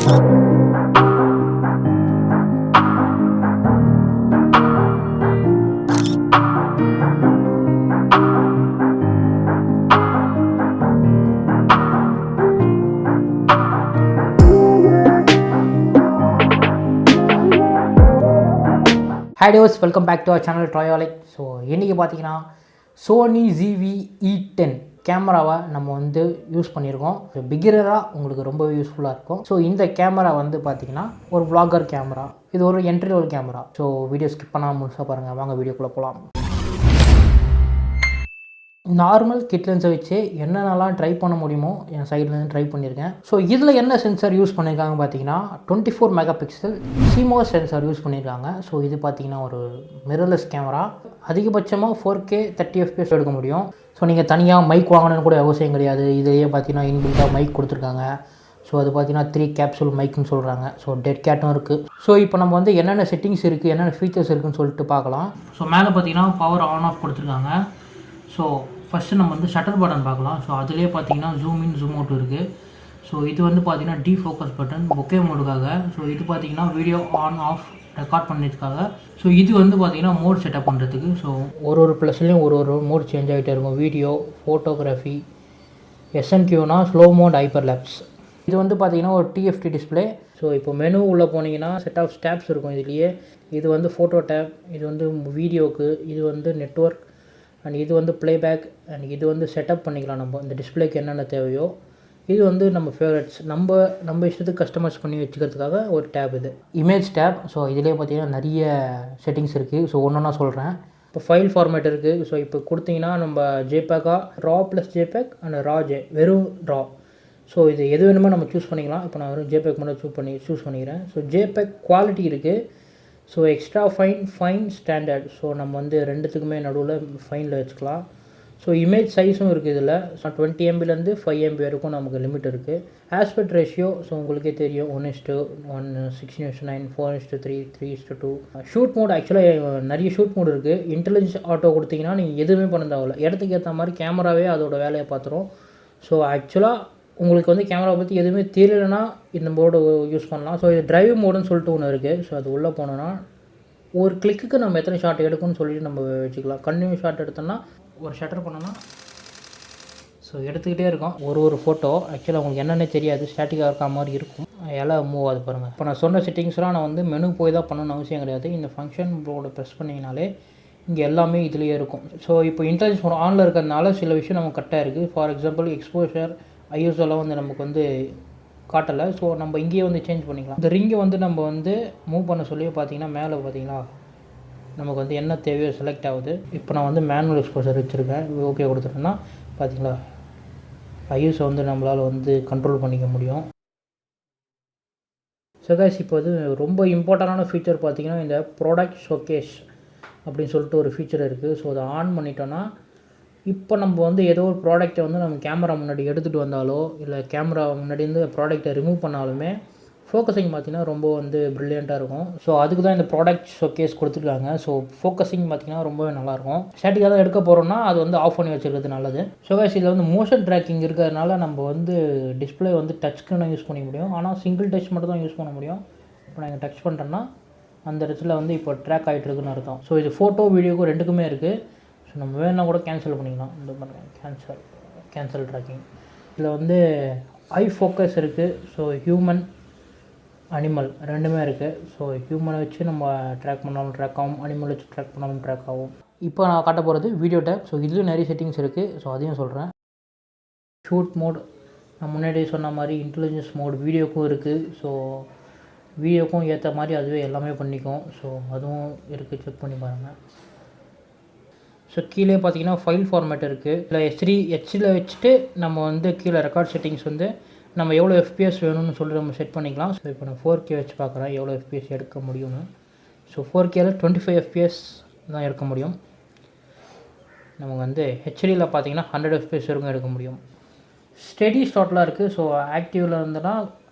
Hi viewers, welcome back to our channel Triolic. So இன்றைக்கி பார்த்தீங்கன்னா Sony ZV-10 கேமராவை நம்ம வந்து யூஸ் பண்ணியிருக்கோம். ஸோ பிகினராக உங்களுக்கு ரொம்பவே யூஸ்ஃபுல்லாக இருக்கும். ஸோ இந்த கேமரா வந்து பார்த்திங்கன்னா ஒரு vlogger கேமரா, இது ஒரு entry level camera. So video skip பண்ணாமல் முழுசாக பாருங்கள். வாங்க வீடியோக்குள்ளே போகலாம். நார்மல் கிட் லென்ஸை வச்சு என்னென்னலாம் ட்ரை பண்ண முடியுமோ என் சைட்லேருந்து ட்ரை பண்ணியிருக்கேன். ஸோ இதில் என்ன சென்சார் யூஸ் பண்ணியிருக்காங்க பார்த்தீங்கன்னா 24 mega pixel CMOS sensor use பண்ணியிருக்காங்க. ஸோ இது பார்த்தீங்கன்னா ஒரு மிரர்லெஸ் கேமரா. அதிகபட்சமாக 4K 30 FPS எடுக்க முடியும். ஸோ நீங்கள் தனியாக மைக் வாங்கணும்னு கூட அவசியம் கிடையாது. இதையே பார்த்தீங்கன்னா இன்பில்ட்டாக மைக் கொடுத்துருக்காங்க. ஸோ அது பார்த்தீங்கன்னா 3 கேப்சூல் மைக்குன்னு சொல்கிறாங்க. ஸோ டெட் கேட்டும் இருக்குது. ஸோ இப்போ நம்ம வந்து என்னென்ன செட்டிங்ஸ் இருக்குது, என்னென்ன ஃபீச்சர்ஸ் இருக்குதுன்னு சொல்லிட்டு பார்க்கலாம். ஸோ மேலே பார்த்தீங்கன்னா பவர் ஆன் ஆஃப் கொடுத்துருக்காங்க. ஸோ ஃபஸ்ட்டு நம்ம வந்து ஷட்டர் பட்டன் பார்க்கலாம். ஸோ அதிலே பார்த்தீங்கன்னா ஜூம் இன் ஜூம் அவுட் இருக்குது. ஸோ இது வந்து பார்த்தீங்கன்னா டீஃபோக்கஸ் பட்டன் பொக்கே மோடுக்காக. ஸோ இது பார்த்தீங்கன்னா வீடியோ ஆன் ஆஃப் ரெக்கார்ட் பண்ணுறதுக்காக. ஸோ இது வந்து பார்த்தீங்கன்னா மோட் செட்டப் பண்ணுறதுக்கு. ஸோ ஒரு ப்ளஸ்லேயும் ஒரு மோட் சேஞ்ச் ஆகிட்டே இருக்கும். வீடியோ, ஃபோட்டோகிராஃபி, SNQனா ஸ்லோ மோட் ஹைப்பர் லேப்ஸ். இது வந்து பார்த்தீங்கன்னா ஒரு TFT டிஸ்பிளே. ஸோ இப்போ மெனு உள்ளே போனீங்கன்னா செட் ஆஃப் ஸ்டாப்ஸ் இருக்கும் இதுலேயே. இது வந்து ஃபோட்டோ டேப், இது வந்து வீடியோக்கு, இது வந்து நெட்வொர்க், அண்ட் இது வந்து ப்ளேபேக், அண்ட் இது வந்து செட்டப் பண்ணிக்கலாம் நம்ம இந்த டிஸ்பிளேக்கு என்னென்ன தேவையோ. இது வந்து நம்ம ஃபேவரட்ஸ் நம்ம இஷ்டத்துக்கு கஸ்டமைஸ் பண்ணி வச்சுக்கிறதுக்காக ஒரு டேப். இது இமேஜ் டேப். ஸோ இதிலே பார்த்தீங்கன்னா நிறைய செட்டிங்ஸ் இருக்குது. ஸோ ஒன்றா சொல்கிறேன். இப்போ ஃபைல் ஃபார்மேட் இருக்குது. ஸோ இப்போ கொடுத்தீங்கன்னா நம்ம ஜேபேக்கா, ரா ப்ளஸ் ஜேபேக் அண்ட் ராஜே வெறும் ரா. ஸோ இது எது வேணுமோ நம்ம சூஸ் பண்ணிக்கலாம். இப்போ நான் வெறும் ஜேபேக் மட்டும் சூஸ் பண்ணிக்கிறேன். ஸோ ஜேபேக் குவாலிட்டி இருக்குது. So extra fine standard. So நம்ம வந்து ரெண்டுத்துக்குமே நடுவில் ஃபைனில் வச்சுக்கலாம். ஸோ இமேஜ் சைஸும் இருக்குது இதில். ஸோ 20 MBலேருந்து 5 MB வரைக்கும் நமக்கு லிமிட் இருக்குது. ஆஸ்பெக்ட் ரேஷியோ ஸோ உங்களுக்கே தெரியும் 1:1, 16:9, 4:3, 3:2. ஷூட் மோட் ஆக்சுவலாக நிறைய ஷூட் மோட் இருக்குது. இன்டெலிஜென்ஸ் ஆட்டோ கொடுத்தீங்கன்னா நீங்கள் எதுவுமே பண்ண தேவையில்ல. இடத்துக்கு ஏற்ற மாதிரி கேமராவே அதோட வேலையை பார்த்துரும். ஸோ ஆக்சுவலாக உங்களுக்கு வந்து கேமரா பற்றி எதுவுமே தெரியலைன்னா இந்த மோடு யூஸ் பண்ணலாம். ஸோ இது டிரைவ் மோடுன்னு சொல்லிட்டு ஒன்று இருக்குது. ஸோ அது உள்ளே போனோன்னா ஒரு கிளிக்கு நம்ம எத்தனை ஷாட் எடுக்கும்னு சொல்லிட்டு நம்ம வச்சுக்கலாம். கண்டினியூ ஷாட் எடுத்தோம்னா ஒரு ஷட்டர் பண்ணோன்னா ஸோ எடுத்துக்கிட்டே இருக்கும். ஒரு ஃபோட்டோ ஆக்சுவலாக உங்களுக்கு என்னென்ன தெரியாது, ஸ்டாட்டிக்காக இருக்க மாதிரி இருக்கும். எல்லாம் மூவ் ஆகுது பாருங்கள். இப்போ நான் சொன்ன செட்டிங்ஸ்லாம் நான் வந்து மெனு போய் தான் பண்ணணும்னு அவசியம் கிடையாது. இந்த ஃபங்க்ஷன் போர்டை ப்ரெஸ் பண்ணிங்கனாலே இங்கே எல்லாமே இதுலேயே இருக்கும். ஸோ இப்போ இன்டெலிஜென்ஸ் மோட் ஆனில் இருக்கிறதுனால சில விஷயம் நமக்கு கரெக்டாக இருக்குது. ஃபார் எக்ஸாம்பிள் எக்ஸ்போஷர், ISOலாம் வந்து நமக்கு வந்து காட்டலை. ஸோ நம்ம இங்கேயே வந்து சேஞ்ச் பண்ணிக்கலாம். இந்த ரிங்கை வந்து நம்ம வந்து மூவ் பண்ண சொல்லி பார்த்தீங்கன்னா மேலே பார்த்தீங்களா நமக்கு வந்து என்ன தேவையோ செலக்ட் ஆகுது. இப்போ நான் வந்து மேனுவல் எக்ஸ்போஷர் வச்சுருக்கேன். ஓகே கொடுத்துட்டேன்னா பார்த்தீங்களா ISO வந்து நம்மளால் வந்து கண்ட்ரோல் பண்ணிக்க முடியும். ஸோ கைஸ் இப்போ வந்து ரொம்ப இம்பார்ட்டண்டான ஃபீச்சர் பார்த்தீங்கன்னா இந்த ப்ராடக்ட் ஷோகேஸ் அப்படின்னு சொல்லிட்டு ஒரு ஃபீச்சர் இருக்குது. ஸோ அதை ஆன் பண்ணிட்டோன்னா இப்போ நம்ம வந்து ஏதோ ஒரு ப்ராடக்ட்டை வந்து நம்ம கேமரா முன்னாடி எடுத்துகிட்டு வந்தாலோ இல்லை கேமரா முன்னாடி இருந்து ப்ராடக்ட்டை ரிமூவ் பண்ணாலுமே ஃபோக்கஸிங் பார்த்திங்கன்னா ரொம்ப வந்து ப்ரில்லியண்ட்டாக இருக்கும். ஸோ அதுக்கு தான் இந்த ப்ராடக்ட் ஷோகேஸ் கொடுத்துருக்காங்க. ஸோ ஃபோக்கஸிங் பார்த்திங்கன்னா ரொம்பவே நல்லாயிருக்கும். ஸ்டாட்டிக்காக தான் எடுக்க போகிறோம்னா அது வந்து ஆஃப் பண்ணி வச்சுருக்கிறது நல்லது. ஸோ கைஸ் இதில் வந்து மோஷன் ட்ராக்கிங் இருக்கிறதுனால நம்ம வந்து டிஸ்பிளே வந்து டச் ஸ்க்ரீனாக யூஸ் பண்ணிக்க முடியும். ஆனால் சிங்கிள் டச் மட்டும் தான் யூஸ் பண்ண முடியும். இப்போ நான் இங்கே டச் பண்ணுறேன்னா அந்த இடத்துல வந்து இப்போ ட்ராக் ஆகிட்டு இருக்குன்னு அர்த்தம். ஸோ இது ஃபோட்டோ வீடியோக்கும் ரெண்டுக்குமே இருக்குது. ஸோ நம்ம வேணால் கூட கேன்சல் பண்ணிக்கலாம். இந்த மாதிரி கேன்சல் ட்ராக்கிங். இதில் வந்து ஐ ஃபோக்கஸ் இருக்குது. ஸோ ஹியூமன், அனிமல் ரெண்டுமே இருக்குது. ஸோ ஹியூமனை வச்சு நம்ம ட்ராக் பண்ணாலும் ட்ராக் ஆகும், அனிமல் வச்சு ட்ராக் பண்ணாலும் ட்ராக் ஆகும். இப்போ நான் காட்ட போகிறது வீடியோ டேப். ஸோ இதுலேயும் நிறைய செட்டிங்ஸ் இருக்குது. ஸோ அதையும் சொல்கிறேன். ஷூட் மோட் நான் முன்னாடி சொன்ன மாதிரி இன்டெலிஜென்ஸ் மோட் வீடியோக்கும் இருக்குது. ஸோ வீடியோக்கும் ஏற்ற மாதிரி அதுவே எல்லாமே பண்ணிக்கும். ஸோ அதுவும் இருக்குது, செக் பண்ணி பாருங்கள். ஸோ கீழே பார்த்தீங்கன்னா ஃபைல் ஃபார்மேட் இருக்குது. இல்லை H3 வச்சுட்டு நம்ம வந்து கீழே ரெக்கார்ட் செட்டிங்ஸ் வந்து நம்ம எவ்வளோ FPS வேணும்னு சொல்லிட்டு நம்ம செட் பண்ணிக்கலாம். ஸோ இப்போ நான் 4K வச்சு பார்க்குறேன் எவ்வளோ FPS எடுக்க முடியும்னு. ஸோ 4Kல 25 FPS தான் எடுக்க முடியும். நமக்கு வந்து HDயில் பார்த்தீங்கன்னா 100 FPS வரைக்கும் எடுக்க முடியும். ஸ்டெடி ஸ்டார்ட்லாம் இருக்குது. ஸோ ஆக்டிவில் இருந்ததுன்னா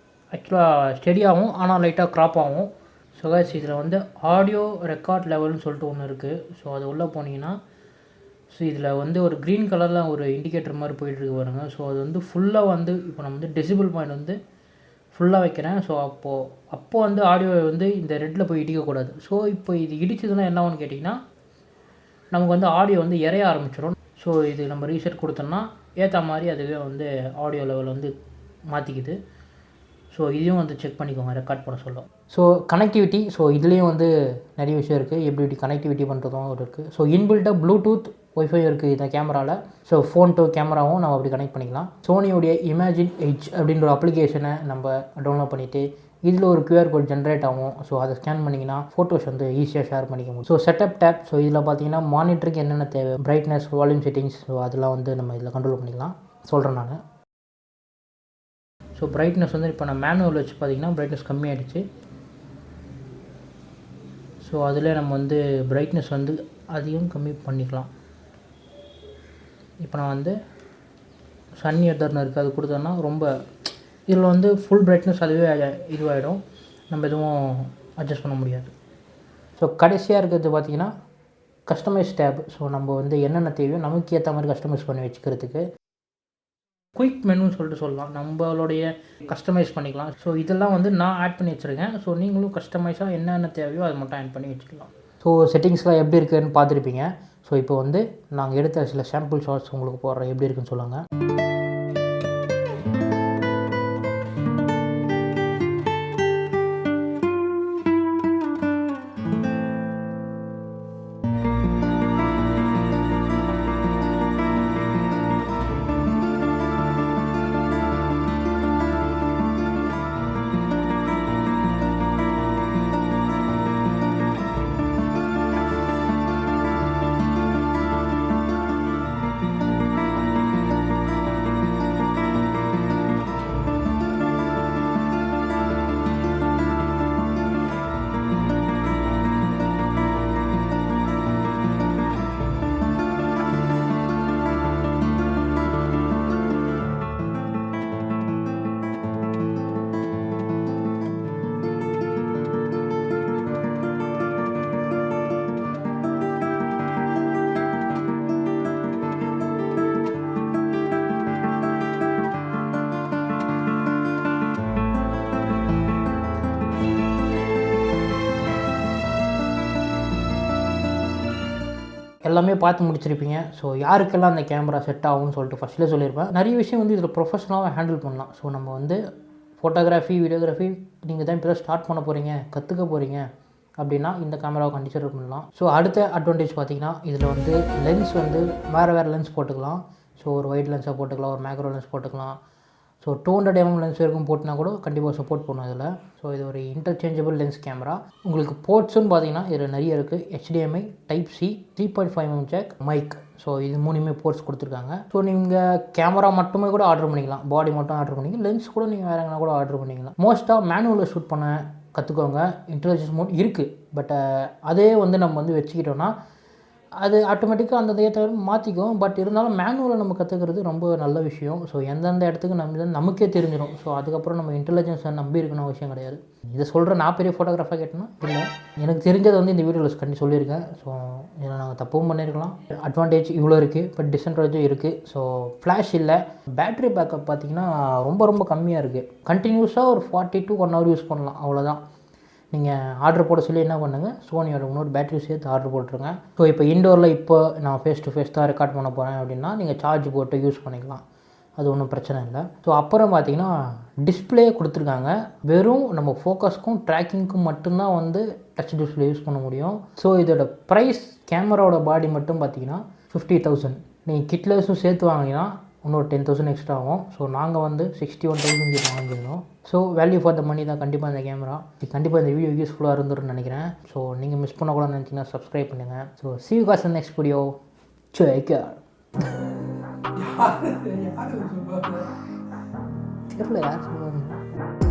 ஆக்சுவலாக ஸ்டெடி ஆகும், ஆனால் லைட்டாக க்ராப் ஆகும். ஸோ கைஸ் இதில் வந்து ஆடியோ ரெக்கார்ட் லெவல்னு சொல்லிட்டு ஒன்று இருக்குது. ஸோ அது உள்ளே போனீங்கன்னா ஸோ இதில் வந்து ஒரு க்ரீன் கலரில் ஒரு இண்டிகேட்டர் மாதிரி போயிட்டுருக்கு பாருங்கள். ஸோ அது வந்து ஃபுல்லாக வந்து இப்போ நம்ம வந்து டெசிபிள் பாயிண்ட் வந்து ஃபுல்லாக வைக்கிறேன். ஸோ அப்போது வந்து ஆடியோ வந்து இந்த ரெட்டில் போய் இடிக்கக்கூடாது. ஸோ இப்போ இது இடிச்சதுன்னா என்ன ஆகும்னு கேட்டிங்கன்னா, நமக்கு வந்து ஆடியோ வந்து இறைய ஆரம்பிச்சிடும். ஸோ இது நம்ம ரீசெட் கொடுத்தோம்னா ஏற்ற மாதிரி அதுவே வந்து ஆடியோ லெவல் வந்து மாற்றிக்குது. ஸோ இதையும் வந்து செக் பண்ணிக்கோங்க ரெக்கார்ட் பண்ண சொல்லும். ஸோ கனெக்டிவிட்டி, ஸோ இதுலேயும் வந்து நிறைய விஷயம் இருக்குது. எப்படி கனெக்டிவிட்டி பண்ணுறதும் இருக்குது. ஸோ இன்பில்ட்டாக ப்ளூடூத் ஒய்ஃபை இருக்குது இந்த கேமராவில். ஸோ ஃபோன் டு கேமராவும் நம்ம அப்படி கனெக்ட் பண்ணிக்கலாம். சோனியோடைய இமேஜின் எட்ஜ் அப்படின்ற ஒரு அப்ளிகேஷனை நம்ம டவுன்லோட் பண்ணிவிட்டு இதில் ஒரு கியூஆர் கோட் ஜென்ரேட் ஆகும். ஸோ அதை ஸ்கேன் பண்ணிங்கன்னா ஃபோட்டோஸ் வந்து ஈஸியாக ஷேர் பண்ணிக்க முடியும். ஸோ செட்டப் டேப், ஸோ இதில் பார்த்தீங்கன்னா மானிட்டருக்கு என்னென்ன தேவை, பிரைட்னஸ், வால்யூம் செட்டிங்ஸ், ஸோ அதெல்லாம் வந்து நம்ம இதில் கண்ட்ரோல் பண்ணிக்கலாம். சொல்கிறேன் நான். ஸோ பிரைட்னஸ் வந்து இப்போ நான் மேனுவல் வச்சு பார்த்தீங்கன்னா பிரைட்னஸ் கம்மியாகிடுச்சு. ஸோ அதில் நம்ம வந்து பிரைட்னஸ் வந்து அதிகம் கம்மி பண்ணிக்கலாம். இப்போ நான் வந்து சன்னி எதர்னு இருக்குது அது கொடுத்தோன்னா ரொம்ப இதில் வந்து ஃபுல் பிரைட்னஸ் அதுவே இதுவாகிடும். நம்ம எதுவும் அட்ஜஸ்ட் பண்ண முடியாது. ஸோ கடைசியாக இருக்கிறது பார்த்திங்கன்னா கஸ்டமைஸ் டேப். ஸோ நம்ம வந்து என்னென்ன தேவையோ நமக்கு ஏற்ற மாதிரி கஸ்டமைஸ் பண்ணி வச்சுக்கிறதுக்கு குயிக் மெனுன்னு சொல்லிட்டு சொல்லலாம். நம்மளுடைய கஸ்டமைஸ் பண்ணிக்கலாம். ஸோ இதெல்லாம் வந்து நான் ஆட் பண்ணி வச்சுருக்கேன். ஸோ நீங்களும் கஸ்டமைஸாக என்னென்ன தேவையோ அதை மட்டும் ஆட் பண்ணி வச்சுக்கலாம். ஸோ செட்டிங்ஸ்லாம் எப்படி இருக்குதுன்னு பார்த்துருப்பீங்க. ஸோ இப்போ வந்து நாங்கள் எடுத்த சில சாம்பிள் ஷார்ட்ஸ் உங்களுக்கு போடுறேன், எப்படி இருக்குன்னு சொல்லுங்கள். எல்லாமே பார்த்து முடிச்சிருப்பீங்க. ஸோ யாருக்கெல்லாம் அந்த கேமரா செட் ஆகும்னு சொல்லிட்டு ஃபஸ்ட்லேயே சொல்லியிருப்பேன். நிறைய விஷயம் வந்து இதில் ப்ரொஃபஷனலாக ஹேண்டில் பண்ணலாம். ஸோ நம்ம வந்து ஃபோட்டோகிராஃபி, வீடியோகிராஃபி நீங்கள் தான் இப்போ தான் ஸ்டார்ட் பண்ண போகிறீங்க, கற்றுக்க போகிறீங்க அப்படின்னா இந்த கேமராவை கண்டிப்பாக பண்ணலாம். ஸோ அடுத்த அட்வான்டேஜ் பார்த்திங்கன்னா இதில் வந்து லென்ஸ் வந்து வேறு லென்ஸ் போட்டுக்கலாம். ஸோ ஒரு வைட் லென்ஸாக போட்டுக்கலாம், ஒரு மேக்ரோ லென்ஸ் போட்டுக்கலாம். ஸோ 200 mm லென்ஸ் வரைக்கும் போட்டுனா கூட கண்டிப்பாக சப்போர்ட் பண்ணும் இதில். ஸோ இது ஒரு இன்டர்சேஞ்சபிள் லென்ஸ் கேமரா. உங்களுக்கு போர்ட்ஸுன்னு பார்த்தீங்கன்னா இதில் நிறைய இருக்குது. HDMI, Type C, 3.5 mm jack, mic. So இது 3 போர்ட்ஸ் கொடுத்துருக்காங்க. ஸோ நீங்கள் கேமரா மட்டுமே கூட ஆர்டர் பண்ணிக்கலாம், பாடி மட்டும் ஆர்டர் பண்ணிக்கலாம், லென்ஸ் கூட நீங்கள் வேறு எங்கன்னா கூட ஆர்டர் பண்ணிக்கலாம். மோஸ்ட்டாக மேனுவலில் ஷூட் பண்ண கற்றுக்கோங்க. இன்டெலிஜென்ஸ் மோட் இருக்குது, பட் அதே வந்து நம்ம வந்து வச்சுக்கிட்டோன்னா அது ஆட்டோமேட்டிக்காக அந்த ஏற்ற மாற்றிக்கும். பட் இருந்தாலும் மேனுவலில் நம்ம கற்றுக்கிறது ரொம்ப நல்ல விஷயம். ஸோ எந்தெந்த இடத்துக்கு நமக்கே தெரிஞ்சிடும். ஸோ அதுக்கப்புறம் நம்ம இன்டெலிஜென்ஸை நம்பி இருக்கணும் அவசியம் கிடையாது. இதை சொல்கிற நான் பெரிய ஃபோட்டோகிராஃபாக கேட்டேன்னா இல்லை, எனக்கு தெரிஞ்சதை வந்து இந்த வீடியோவில் கண்டி சொல்லியிருக்கேன். ஸோ இதில் நாங்கள் தப்பும் பண்ணியிருக்கலாம். அட்வான்டேஜ் இவ்வளோ இருக்குது, பட் டிஸ்அட்வான்டேஜும் இருக்குது. ஸோ ஃப்ளாஷ் இல்லை. பேட்ரி பேக்கப் பார்த்திங்கன்னா ரொம்ப கம்மியாக இருக்குது. கண்டினியூஸாக ஒரு 40 to 1 hour யூஸ் பண்ணலாம், அவ்வளோதான். நீங்கள் ஆர்டர் போட சொல்லி என்ன பண்ணுங்கள், சோனியோட இன்னொரு பேட்டரி சேர்த்து ஆர்டர் போட்டுருங்க. ஸோ இப்போ இண்டோரில் இப்போ நான் ஃபேஸ் டு ஃபேஸ் தான் ரெக்கார்ட் பண்ண போகிறேன் அப்படின்னா நீங்கள் சார்ஜ் போட்டு யூஸ் பண்ணிக்கலாம், அது ஒன்றும் பிரச்சனை இல்லை. ஸோ அப்புறம் பார்த்திங்கன்னா டிஸ்பிளே கொடுத்துருக்காங்க. வெறும் நம்ம ஃபோக்கஸ்க்கும் ட்ராக்கிங்க்கும் மட்டும்தான் வந்து டச் டிஸ்பிளே யூஸ் பண்ண முடியும். ஸோ இதோட ப்ரைஸ், கேமராவோட பாடி மட்டும் பார்த்திங்கன்னா 50,000. நீங்கள் கிட்லஸும் சேர்த்து வாங்கினா இன்னொரு 10,000 எக்ஸ்ட்ரா ஆகும். ஸோ நாங்கள் வந்து 61,000 கிட்ட வாங்கியிருந்தோம். ஸோ வேல்யூ ஃபார் த மணி தான் கண்டிப்பாக இந்த கேமரா. கண்டிப்பாக இந்த வீடியோ யூஸ்ஃபுல்லாக இருந்துருன்னு நினைக்கிறேன். ஸோ நீங்கள் மிஸ் பண்ணக்கூடாதுன்னு நினச்சிங்கன்னா சப்ஸ்கிரைப் பண்ணுங்கள். So see you guys in the next video. Take care. தெரியல யார் சொல்லுவாங்க.